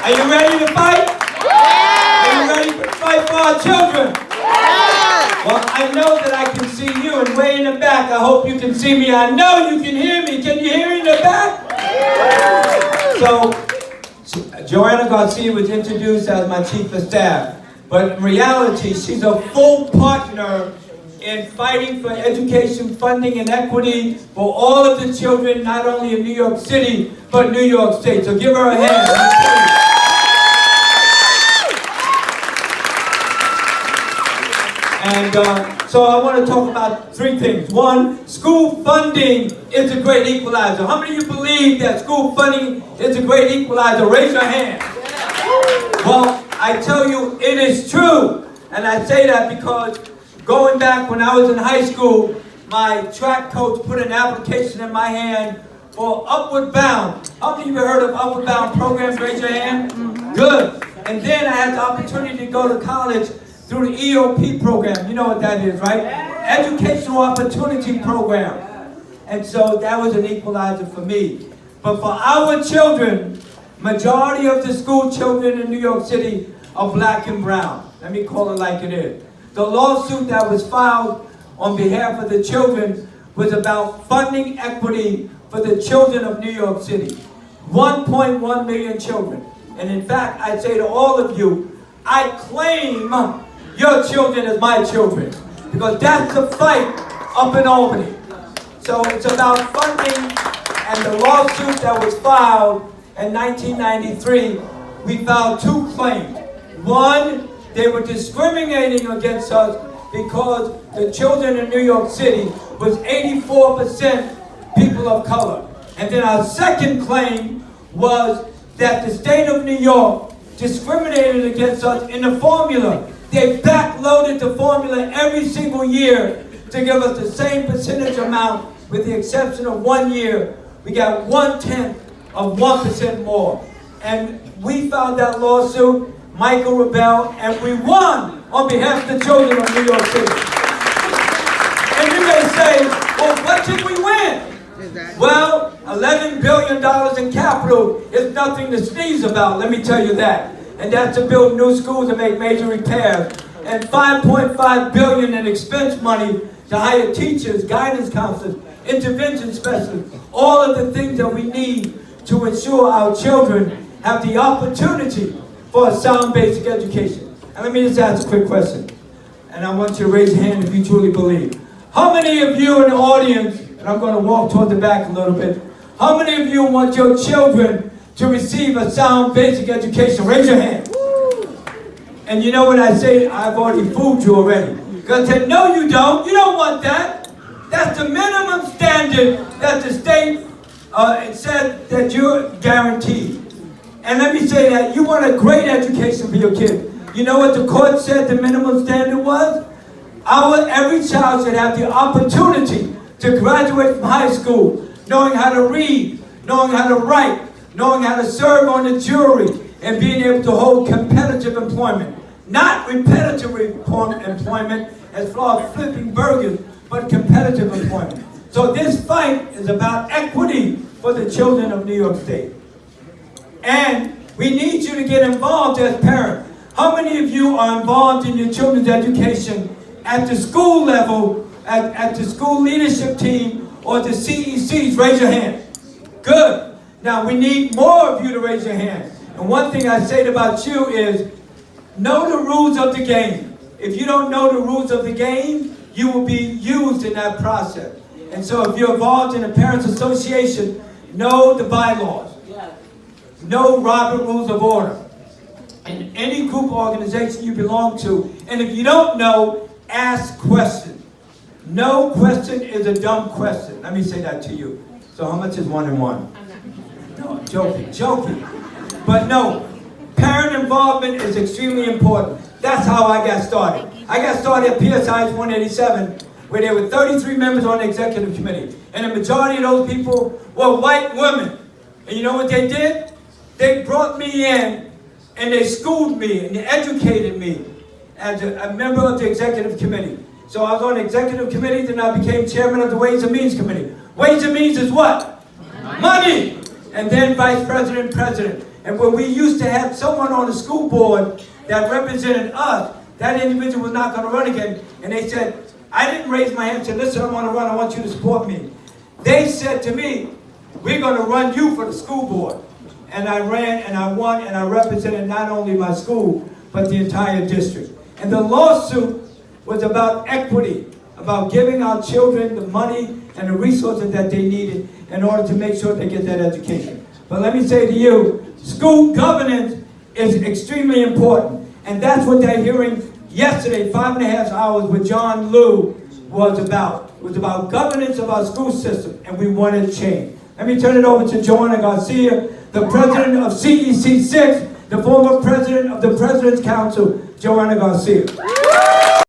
Are you ready to fight? Are you ready to fight for our children? Well, I know that I can see you, and way in the back, I hope you can see me. I know you can hear me. Can you hear me in the back? So, Joanna Garcia was introduced as my chief of staff, but in reality, she's a full partner in fighting for education funding and equity for all of the children, not only in New York City, but New York State. So give her a hand. And so I want to talk about three things. One, school funding is a great equalizer. How many of you believe that school funding is a great equalizer? Raise your hand. Well, I tell you, it is true. And I say that because going back when I was in high school, my track coach put an application in my hand for Upward Bound. How many of you heard of Upward Bound programs? Raise your hand. Good. And then I had the opportunity to go to college through the EOP program. You know what that is, right? Educational Opportunity Program. And so that was an equalizer for me. But for our children, majority of the school children in New York City are black and brown. Let me call it like it is. The lawsuit that was filed on behalf of the children was about funding equity for the children of New York City. 1.1 million children. And in fact, I say to all of you, I claim your children as my children, because that's the fight up in Albany. So it's about funding, and the lawsuit that was filed in 1993, we filed two claims. One, they were discriminating against us because the children in New York City was 84% people of color. And then our second claim was that the state of New York discriminated against us in the formula. They backloaded the formula every single year to give us the same percentage amount, with the exception of 1 year. We got 1/10 of 1% more. And we filed that lawsuit, Michael Rebell, and we won on behalf of the children of New York City. And you may say, well, what did we win? Well, $11 billion in capital is nothing to sneeze about, let me tell you that. And that's to build new schools and make major repairs. And $5.5 billion in expense money to hire teachers, guidance counselors, intervention specialists, all of the things that we need to ensure our children have the opportunity for a sound basic education. And let me just ask a quick question. And I want you to raise your hand if you truly believe. How many of you in the audience, and I'm going to walk toward the back a little bit, how many of you want your children to receive a sound basic education? Raise your hand. And you know what I say? I've already fooled you already. Because I said, no you don't. You don't want that. That's the minimum standard that the state said that you're guaranteed. And let me say that you want a great education for your kids. You know what the court said the minimum standard was? Every child should have the opportunity to graduate from high school knowing how to read, knowing how to write, knowing how to serve on the jury, and being able to hold competitive employment. Not repetitive employment as far as flipping burgers, but competitive employment. So this fight is about equity for the children of New York State. And we need you to get involved as parents. How many of you are involved in your children's education at the school level, at the school leadership team, or the CECs? Raise your hand. Good. Now we need more of you to raise your hand. And one thing I say about you is, know the rules of the game. If you don't know the rules of the game, you will be used in that process. And so if you're involved in a parents association, know the bylaws. Know Robert Rules of Order. In any group or organization you belong to. And if you don't know, ask questions. No question is a dumb question. Let me say that to you. So how much is 1 and 1? No, joking. But no, parent involvement is extremely important. That's how I got started. I got started at PSI's 187, where there were 33 members on the executive committee. And the majority of those people were white women. And you know what they did? They brought me in and they schooled me and they educated me as a member of the executive committee. So I was on the executive committee, then I became chairman of the Ways and Means Committee. Ways and Means is what? Money. and then vice president, president. And when we used to have someone on the school board that represented us, that individual was not going to run again. And they said, I didn't raise my hand and say, listen, I want to run, I want you to support me. They said to me, we're going to run you for the school board. And I ran and I won and I represented not only my school, but the entire district. And the lawsuit was about equity, about giving our children the money and the resources that they needed in order to make sure they get that education. But let me say to you, school governance is extremely important. And that's what that hearing yesterday, 5.5 hours with John Liu was about. It was about governance of our school system, and we wanted change. Let me turn it over to Joanna Garcia, the president of CEC 6, the former president of the President's Council, Joanna Garcia.